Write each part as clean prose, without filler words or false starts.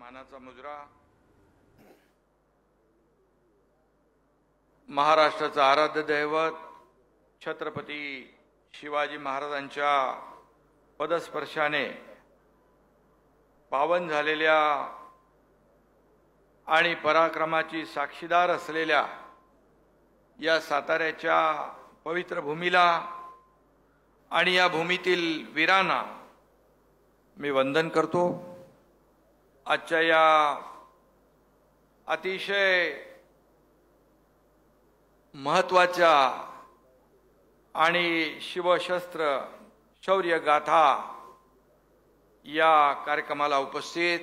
मानाचा मुजरा महाराष्ट्राचा आराध्य दैवत छत्रपती शिवाजी महाराजांच्या पदस्पर्शाने पावन झालेल्या आणि पराक्रमाची साक्षीदार असलेल्या या साताऱ्याच्या पवित्र भूमीला आणि या भूमीतील वीरांना मी वंदन करतो। आजच्या या अतिशय महत्त्वाच्या आणि शिवशस्त्र शौर्य गाथा या कार्यक्रमाला उपस्थित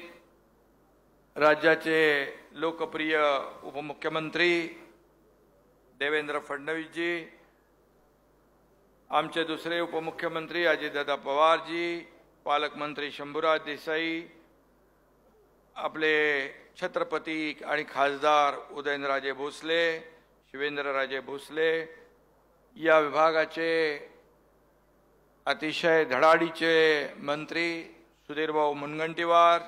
राज्याचे लोकप्रिय उपमुख्यमंत्री देवेंद्र फडणवीसजी, आमचे दुसरे उपमुख्यमंत्री अजितदादा पवारजी, पालकमंत्री शंभूराज देसाई, आपले छत्रपती आणि खासदार उदयनराजे भोसले, शिवेंद्रराजे भोसले, या विभागाचे अतिशय धडाडीचे मंत्री सुधीरभाऊ मुनगंटीवार,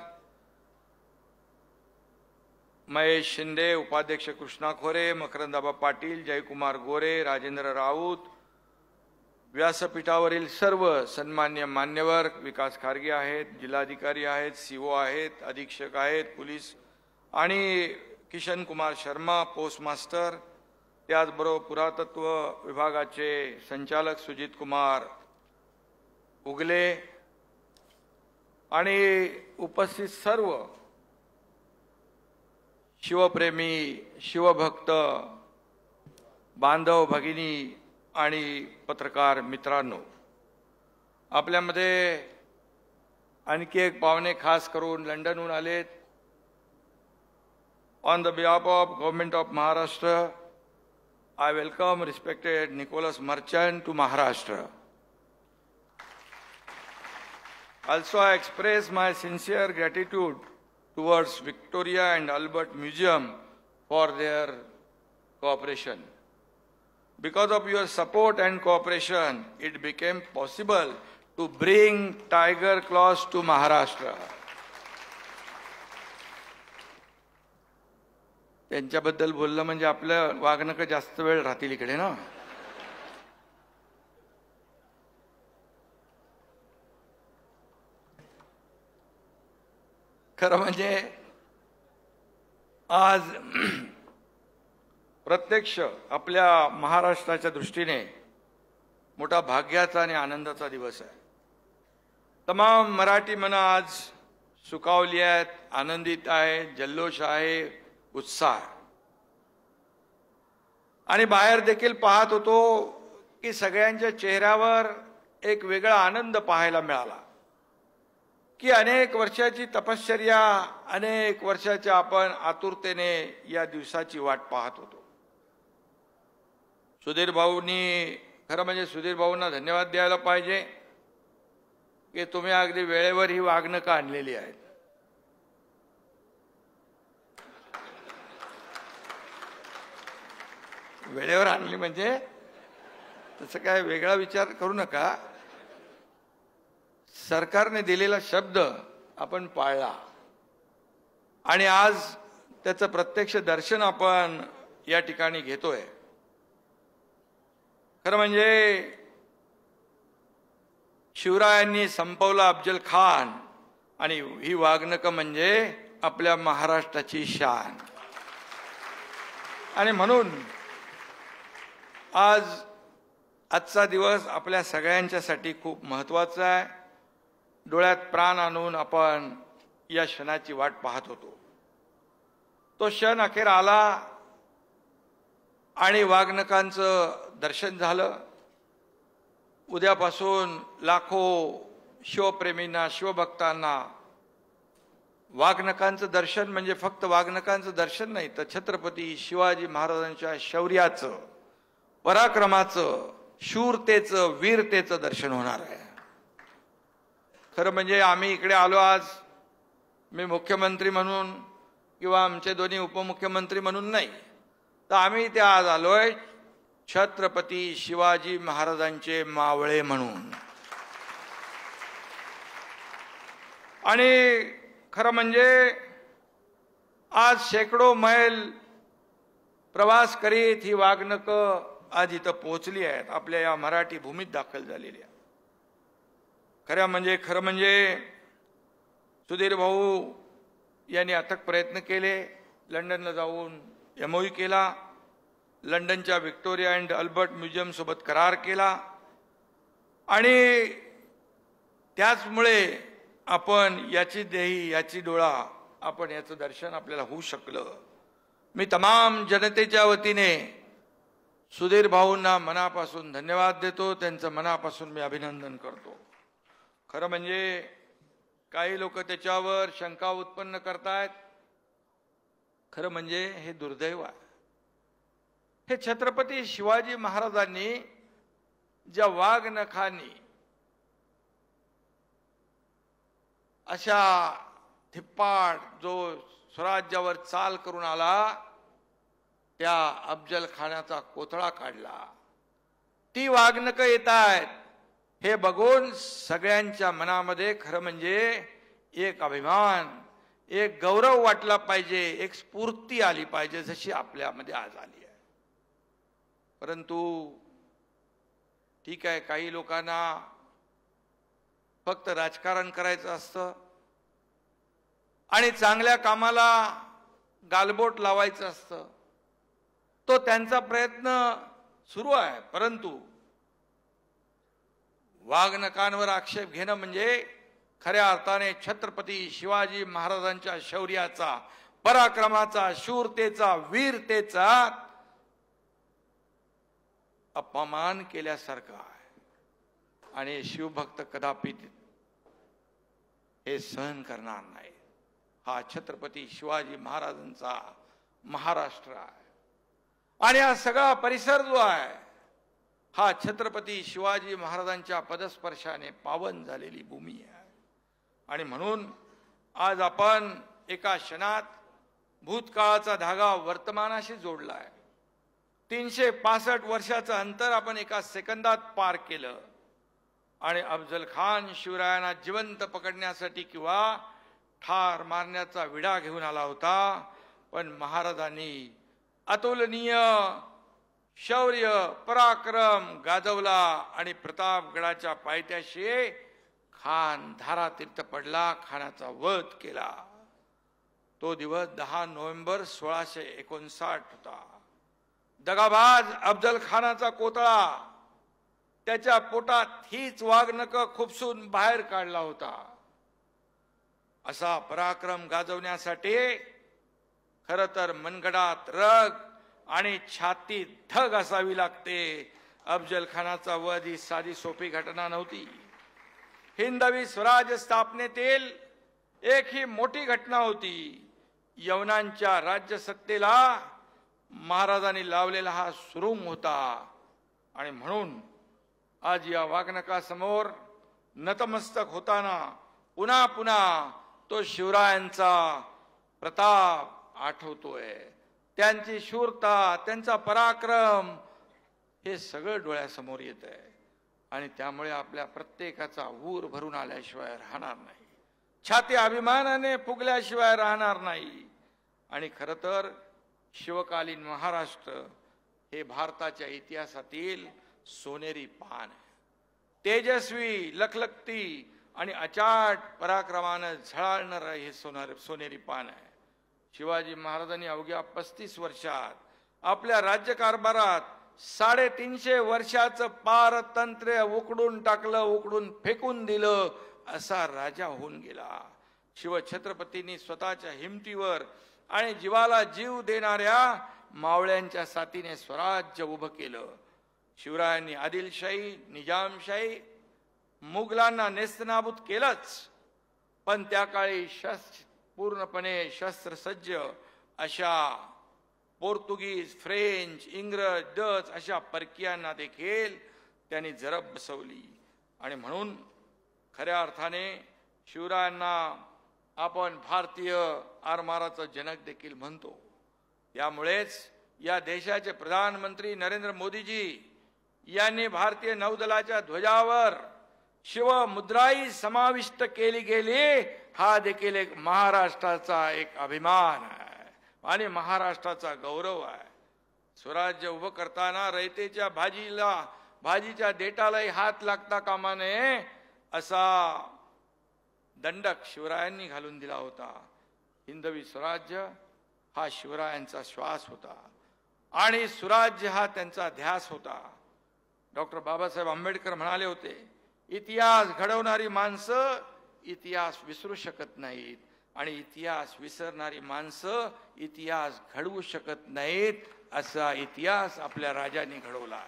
महेश शिंदे, उपाध्यक्ष कृष्णा खोरे, मकरंदाबा पाटील, जयकुमार गोरे, राजेंद्र राऊत, व्यासपीठावरील सर्व सन्मान्य मान्यवर, विकास खारगे आहेत, जिल्हाधिकारी आहेत, सीओ आहेत, अधीक्षक आहेत, पोलीस आणि किशन कुमार शर्मा पोस्ट मास्टर, त्याचबरोबर पुरातत्व विभागाचे संचालक सुजित कुमार उगले आणि उपस्थित सर्व शिवप्रेमी शिवभक्त बांधव भगिनी आणि पत्रकार मित्रांनो, आपल्यामध्ये आणखी एक पाहुणे खास करून लंडनहून आलेत। On the behalf of government of Maharashtra, I welcome respected Nicholas Merchant to Maharashtra. Also, I express my sincere gratitude towards Victoria and Albert Museum for their cooperation. Because of your support and cooperation, it became possible to bring tiger claws to Maharashtra. त्यांच्याबद्दल बोललं म्हणजे आपलं वागणं जास्त वेळ राहतील इकडे ना। खरं म्हणजे आज प्रत्यक्ष आपल्या महाराष्ट्राच्या दृष्टीने मोठा भाग्याचा आणि आनंदाचा दिवस आहे। तमाम मराठी मन आज सुखावली आहेत, आनंदित आहे, जल्लोष आहे, उत्साह, आणि बाहेर देखील पाहत होतो की सगळ्यांच्या चेहऱ्यावर एक वेगळा आनंद पाहायला मिळाला की अनेक वर्षाची तपश्चर्या, अनेक वर्षाच्या आपण आतुरतेने या दिवसाची वाट पाहत होतो। सुधीर भाऊंनी, खरं म्हणजे सुधीर भाऊंना धन्यवाद द्यायला पाहिजे की तुम्ही अगदी वेळेवर ही वागणूक आणलेली आहे। वेळेवर आणली म्हणजे तसं काय वेगळा विचार करू नका। सरकारने दिलेला शब्द आपण पाळला आणि आज त्याचं प्रत्यक्ष दर्शन आपण या ठिकाणी घेतोय। खरं म्हणजे शिवरायांनी संपवला अफजल खान आणि ही वागणूक म्हणजे आपल्या महाराष्ट्राची शान, आणि म्हणून आजचा दिवस आपल्या सगळ्यांच्यासाठी खूप महत्त्वाचा आहे। डोळ्यात प्राण आणून आपण या क्षणाची वाट पाहत होतो। तो क्षण अखेर आला आणि वाघनकांचं दर्शन झालं। उद्यापासून लाखो शिवप्रेमींना, शिवभक्तांना वाघनकांचं दर्शन म्हणजे फक्त वाघनकांचं दर्शन नाही, तर छत्रपती शिवाजी महाराजांच्या शौर्याचं, पराक्रमाचं, शूरतेचं, वीरतेचं दर्शन होणार आहे। खरं म्हणजे आम्ही इकडे आलो आज, मी मुख्यमंत्री म्हणून किंवा आमचे दोन्ही उपमुख्यमंत्री म्हणून नाही, तर आम्ही इथे आज आलोय छत्रपती शिवाजी महाराजांचे मावळे म्हणून। आणि खरं म्हणजे आज शेकडो मैल प्रवास करीत ही वाघनकं आज इथं पोहोचली आहेत, आपल्या या मराठी भूमीत दाखल झालेली आहे. खरं म्हणजे सुधीर भाऊ यांनी अथक प्रयत्न केले. लंडनला जाऊन MOU केला, लंडनच्या व्हिक्टोरिया अँड अल्बर्ट म्युझियम सोबत करार केला आणि त्याचमुळे आपण याची देही याची डोळा आपण याचं दर्शन आपल्याला होऊ शकलं. मी तमाम जनतेच्या वतीने सुधीर भाऊंना मनापासून धन्यवाद देतो, त्यांचं मनापासून मी अभिनंदन करतो. खरं म्हणजे काही लोक त्याच्यावर शंका उत्पन्न करतायत. खरं म्हणजे हे दुर्दैव आहे. हे छत्रपती शिवाजी महाराजांनी ज्या वाघनखांनी अशा धिप्पाड जो स्वराज्यावर चाल करून आला त्या अफजल खानाचा कोथळा काढला, ती वाघनकं येत आहेत हे बघून सगळ्यांच्या मनामध्ये खरं म्हणजे एक अभिमान, एक गौरव वाटला पाहिजे, एक स्फूर्ती आली पाहिजे जशी आपल्यामध्ये आज आली आहे. परंतु ठीक आहे, काही लोकांना फक्त राजकारण करायचं असतं आणि चांगल्या कामाला गालबोट लावायचं असतं. तो त्यांचा प्रयत्न सुरू आहे. परंतु वाघनकांवर आक्षेप घेणं म्हणजे खऱ्या अर्थाने छत्रपती शिवाजी महाराजांच्या शौर्याचा, पराक्रमाचा, शूरतेचा, वीरतेचा अपमान केल्यासारखं आहे. आणि शिवभक्त कदापि हे सहन करणार नाही. हा छत्रपती शिवाजी महाराजांचा महाराष्ट्र आहे आणि हा सगळा परिसर जो आहे हा छत्रपती शिवाजी महाराजांच्या पदस्पर्शाने पावन झालेली भूमी आहे. आणि म्हणून आज आपण एका क्षणात भूतकाळाचा धागा वर्तमानाशी जोडला आहे. 365 वर्षाचं अंतर आपण एका सेकंदात पार केलं आणि अफजल खान शिवरायांना जिवंत पकडण्यासाठी किंवा ठार मारण्याचा विडा घेऊन आला होता. पण महाराजांनी अतुलनीय शौर्य पराक्रम गाजवला आणि प्रतापगडाच्या पायथ्याशी खान धारातीर्थ पडला, खानाचा वध केला. तो दिवस 10 नोव्हेंबर 1659 होता. दगाबाज अफजल खानाचा कोतळा त्याच्या पोटात हीच वाघनकं खुपसून बाहेर काढला होता. असा पराक्रम गाजवण्यासाठी खरं तर मनगडात रग आणि छातीत धग असावी लागते. अफजल खानाचा वध ही साधी सोपी घटना नव्हती. हिंदवी स्वराज्य स्थापनेतील एक ही मोठी घटना होती. यवनांच्या राज्यसत्तेला महाराजांनी लावलेला हा सुरुंग होता. आणि म्हणून आज या वाघनकासमोर नतमस्तक होताना पुन्हा पुन्हा तो शिवरायांचा प्रताप आठवतोय. त्यांची शूरता, त्यांचा पराक्रम हे सगळं डोळ्यासमोर येत आहे. आणि त्यामुळे आपल्या प्रत्येकाचा ऊर भरून आल्याशिवाय राहणार नाही, छाती अभिमानाने फुगल्याशिवाय राहणार नाही. आणि खरं तर शिवकालीन महाराष्ट्र हे भारताच्या इतिहासातील सोनेरी पान आहे. तेजस्वी, लखलखती आणि अचाट पराक्रमानं झळाळणारं हे सोनेरी पान आहे. शिवाजी महाराजांनी अवघ्या 35 वर्षात आपल्या राज्यकारभारात 350 वर्षाचं पारतंत्र्य उकडून टाकलं, उकडून फेकून दिलं असा राजा होऊन गेला. शिवछत्रपतींनी स्वतःच्या हिमतीवर आणि जीवाला जीव देणाऱ्या मावळ्यांच्या साथीने स्वराज्य उभं केलं. शिवरायांनी आदिलशाही, निजामशाही, मुघलांना नेस्तनाबूत केलंच, पण त्या काळी पूर्णपणे शस्त्रसज्ज अशा पोर्तुगीज, फ्रेंच, इंग्रज, डच अशा परकीयांना देखील त्यांनी जरब बसवली. आणि म्हणून खऱ्या अर्थाने शिवरायांना आपण भारतीय आरमाराचा जनक देखील म्हणतो. त्यामुळेच या देशाचे प्रधानमंत्री नरेंद्र मोदीजी यांनी भारतीय नौदलाच्या ध्वजावर शिवमुद्राही समाविष्ट केली गेली. हा देखील एक महाराष्ट्राचा एक अभिमान आहे. आणि महाराष्ट्राचा गौरव आहे. स्वराज्य उभं करताना रयतेच्या भाजीच्या देठालाही हात लागता कामा नये असा दंडक शिवरायांनी घालून दिला होता. हिंदवी स्वराज्य हा शिवरायांचा श्वास होता आणि सुराज्य हा त्यांचा ध्यास होता. डॉक्टर बाबासाहेब आंबेडकर म्हणाले होते, इतिहास घडवणारी माणसं इतिहास विसरू शकत नाहीत आणि इतिहास विसरणारी माणसं इतिहास घडवू शकत नाहीत. असा इतिहास आपल्या राजांनी घडवला.